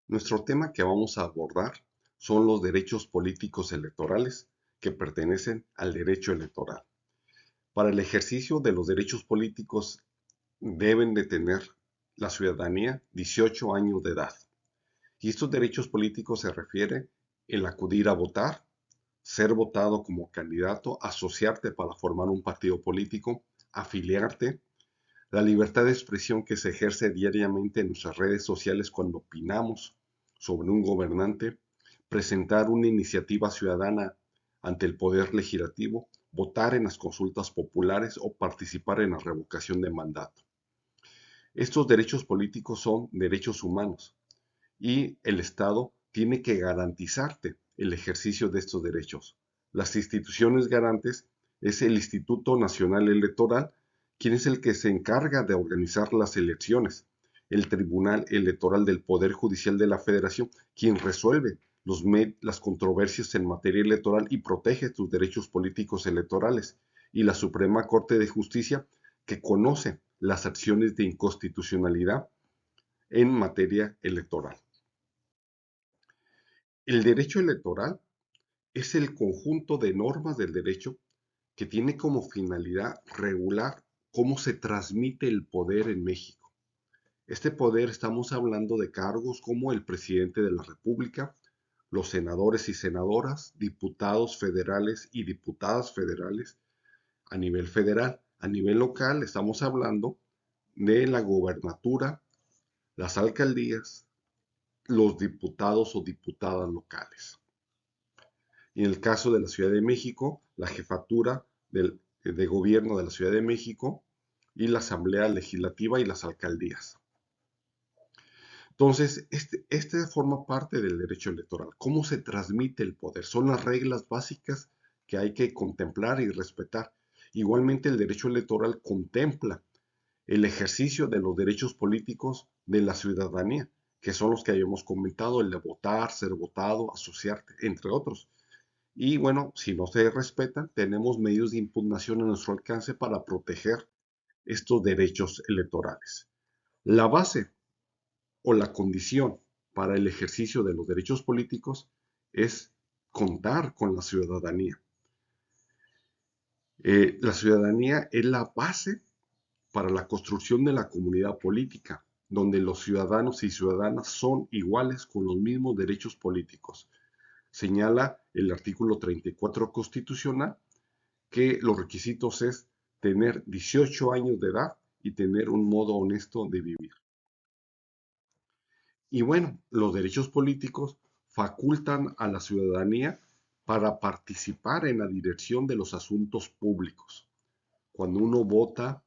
Nuestro tema que vamos a abordar son los derechos políticos electorales que pertenecen al derecho electoral. Para el ejercicio de los derechos políticos deben de tener la ciudadanía 18 años de edad. Y estos derechos políticos se refieren el acudir a votar, ser votado como candidato, asociarte para formar un partido político, afiliarte, la libertad de expresión que se ejerce diariamente en nuestras redes sociales cuando opinamos sobre un gobernante, presentar una iniciativa ciudadana ante el Poder Legislativo, votar en las consultas populares o participar en la revocación de mandato. Estos derechos políticos son derechos humanos y el Estado tiene que garantizarte el ejercicio de estos derechos. Las instituciones garantes es el Instituto Nacional Electoral, quien es el que se encarga de organizar las elecciones, el Tribunal Electoral del Poder Judicial de la Federación, quien resuelve las controversias en materia electoral y protege tus derechos políticos electorales, y la Suprema Corte de Justicia, que conoce las acciones de inconstitucionalidad en materia electoral. El derecho electoral es el conjunto de normas del derecho que tiene como finalidad regular cómo se transmite el poder en México. Este poder estamos hablando de cargos como el presidente de la República, los senadores y senadoras, diputados federales y diputadas federales a nivel federal. A nivel local estamos hablando de la gobernatura, las alcaldías, los diputados o diputadas locales. Y en el caso de la Ciudad de México, la jefatura de gobierno de la Ciudad de México y la Asamblea Legislativa y las alcaldías. Entonces, este forma parte del derecho electoral. ¿Cómo se transmite el poder? Son las reglas básicas que hay que contemplar y respetar. Igualmente, el derecho electoral contempla el ejercicio de los derechos políticos de la ciudadanía, que son los que habíamos comentado, el de votar, ser votado, asociarte, entre otros. Y bueno, si no se respetan, tenemos medios de impugnación a nuestro alcance para proteger estos derechos electorales. La base o la condición para el ejercicio de los derechos políticos es contar con la ciudadanía. La ciudadanía es la base para la construcción de la comunidad política, donde los ciudadanos y ciudadanas son iguales con los mismos derechos políticos. Señala el artículo 34 constitucional que los requisitos es tener 18 años de edad y tener un modo honesto de vivir. Y bueno, los derechos políticos facultan a la ciudadanía para participar en la dirección de los asuntos públicos. Cuando uno vota,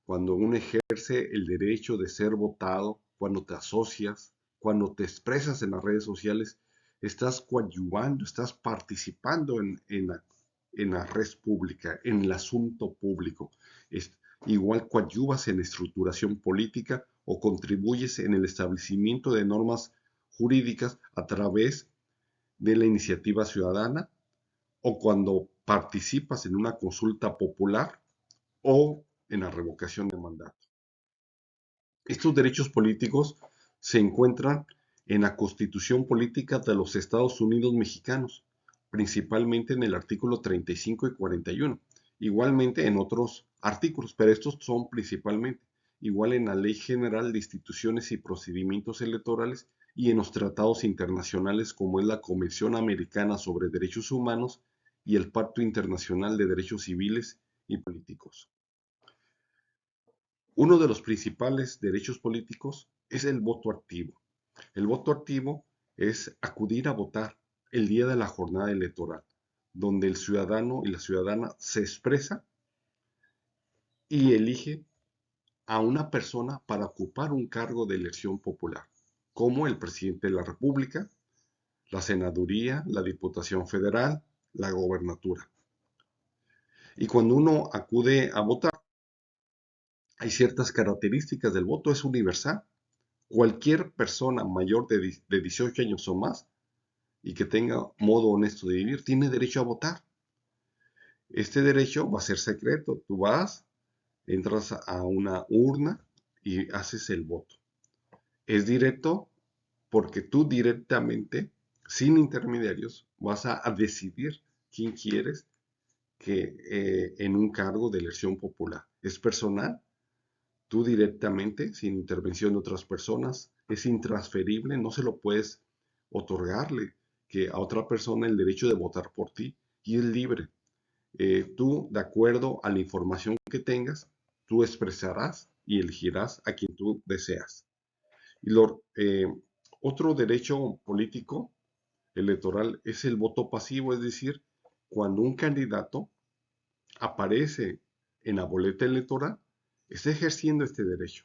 cuando uno ejerce el derecho de ser votado, cuando te asocias, cuando te expresas en las redes sociales, estás coadyuvando, estás participando en la red pública, en el asunto público. Igual coadyuvas en estructuración política o contribuyes en el establecimiento de normas jurídicas a través de la iniciativa ciudadana o cuando participas en una consulta popular o en la revocación de mandato. Estos derechos políticos se encuentran en la Constitución Política de los Estados Unidos Mexicanos, principalmente en el artículo 35 y 41, igualmente en otros artículos, pero estos son principalmente, igual en la Ley General de Instituciones y Procedimientos Electorales y en los tratados internacionales como es la Convención Americana sobre Derechos Humanos y el Pacto Internacional de Derechos Civiles y Políticos. Uno de los principales derechos políticos es el voto activo. El voto activo es acudir a votar el día de la jornada electoral, donde el ciudadano y la ciudadana se expresa y elige a una persona para ocupar un cargo de elección popular, como el presidente de la República, la senaduría, la diputación federal, la gobernatura. Y cuando uno acude a votar, hay ciertas características del voto, es universal. Cualquier persona mayor de 18 años o más y que tenga modo honesto de vivir tiene derecho a votar. Este derecho va a ser secreto. Tú vas, entras a una urna y haces el voto. Es directo porque tú directamente, sin intermediarios, vas a decidir quién quieres que en un cargo de elección popular. Es personal, tú directamente, sin intervención de otras personas, es intransferible, no se lo puedes otorgarle que a otra persona el derecho de votar por ti y es libre. Tú, de acuerdo a la información que tengas, tú expresarás y elegirás a quien tú deseas. Y otro derecho político electoral es el voto pasivo, es decir, cuando un candidato aparece en la boleta electoral, está ejerciendo este derecho,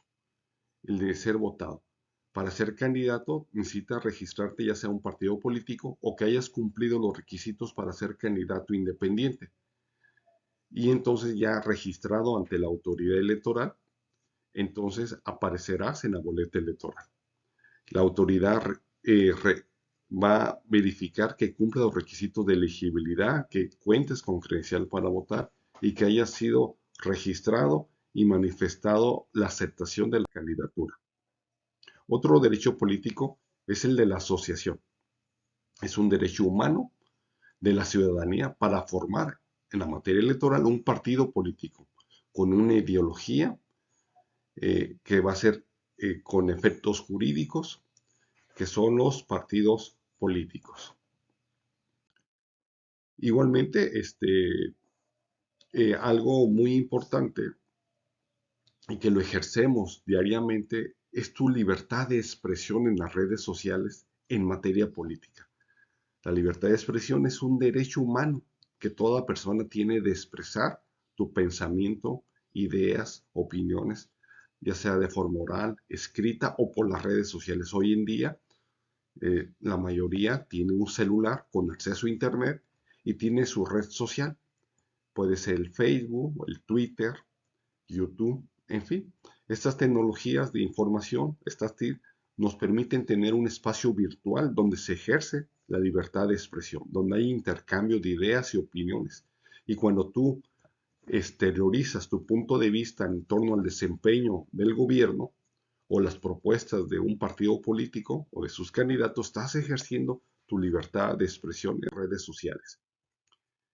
el de ser votado. Para ser candidato necesitas registrarte ya sea un partido político o que hayas cumplido los requisitos para ser candidato independiente. Y entonces ya registrado ante la autoridad electoral, entonces aparecerás en la boleta electoral. La autoridad va a verificar que cumpla los requisitos de elegibilidad, que cuentes con credencial para votar y que haya sido registrado y manifestado la aceptación de la candidatura. Otro derecho político es el de la asociación. Es un derecho humano de la ciudadanía para formar en la materia electoral un partido político con una ideología que va a ser con efectos jurídicos, que son los partidos políticos. Igualmente, algo muy importante y que lo ejercemos diariamente es tu libertad de expresión en las redes sociales en materia política. La libertad de expresión es un derecho humano que toda persona tiene de expresar tu pensamiento, ideas, opiniones, ya sea de forma oral, escrita o por las redes sociales. Hoy en día, la mayoría tiene un celular con acceso a Internet y tiene su red social. Puede ser el Facebook, el Twitter, YouTube, en fin. Estas tecnologías de información, estas TIC, nos permiten tener un espacio virtual donde se ejerce la libertad de expresión, donde hay intercambio de ideas y opiniones. Y cuando tú exteriorizas tu punto de vista en torno al desempeño del gobierno o las propuestas de un partido político o de sus candidatos, estás ejerciendo tu libertad de expresión en redes sociales.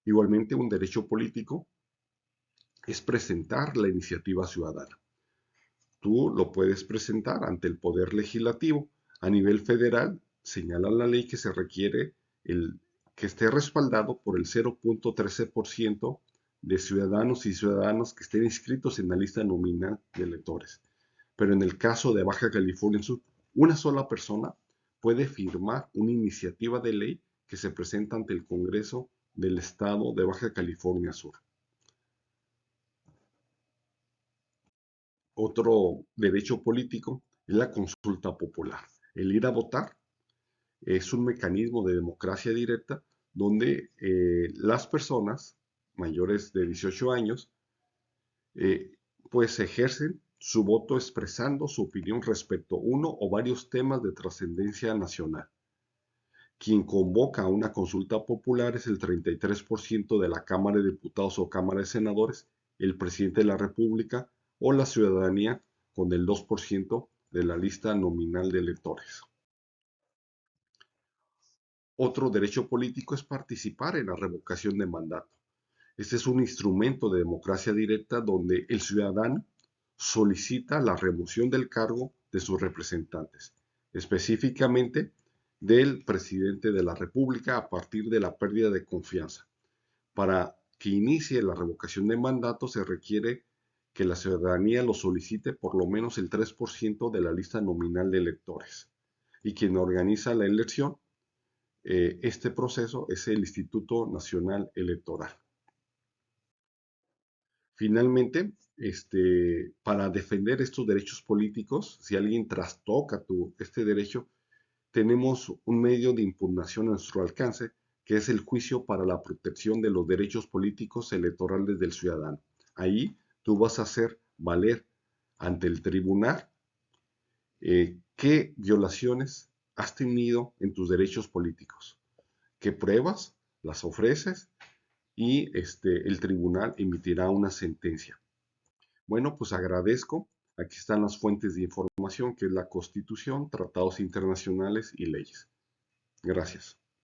Igualmente, un derecho político es presentar la iniciativa ciudadana. Tú lo puedes presentar ante el Poder Legislativo. A nivel federal, señala la ley que se requiere que esté respaldado por el 0.13% de ciudadanos y ciudadanas que estén inscritos en la lista nominal de electores. Pero en el caso de Baja California Sur, una sola persona puede firmar una iniciativa de ley que se presenta ante el Congreso del Estado de Baja California Sur. Otro derecho político es la consulta popular. El ir a votar es un mecanismo de democracia directa donde las personas mayores de 18 años eh, pues ejercen su voto expresando su opinión respecto a uno o varios temas de trascendencia nacional. Quien convoca a una consulta popular es el 33% de la Cámara de Diputados o Cámara de Senadores, el presidente de la República o la ciudadanía con el 2% de la lista nominal de electores. Otro derecho político es participar en la revocación de mandato. Este es un instrumento de democracia directa donde el ciudadano solicita la remoción del cargo de sus representantes, específicamente del presidente de la República a partir de la pérdida de confianza. Para que inicie la revocación de mandato se requiere que la ciudadanía lo solicite por lo menos el 3% de la lista nominal de electores. Y quien organiza la elección, este proceso es el Instituto Nacional Electoral. Finalmente, para defender estos derechos políticos, si alguien trastoca este derecho, tenemos un medio de impugnación a nuestro alcance, que es el juicio para la protección de los derechos políticos electorales del ciudadano. Ahí tú vas a hacer valer ante el tribunal qué violaciones has tenido en tus derechos políticos, qué pruebas las ofreces y el tribunal emitirá una sentencia. Bueno, pues agradezco Aquí están las fuentes de información, que es la Constitución, tratados internacionales y leyes. Gracias.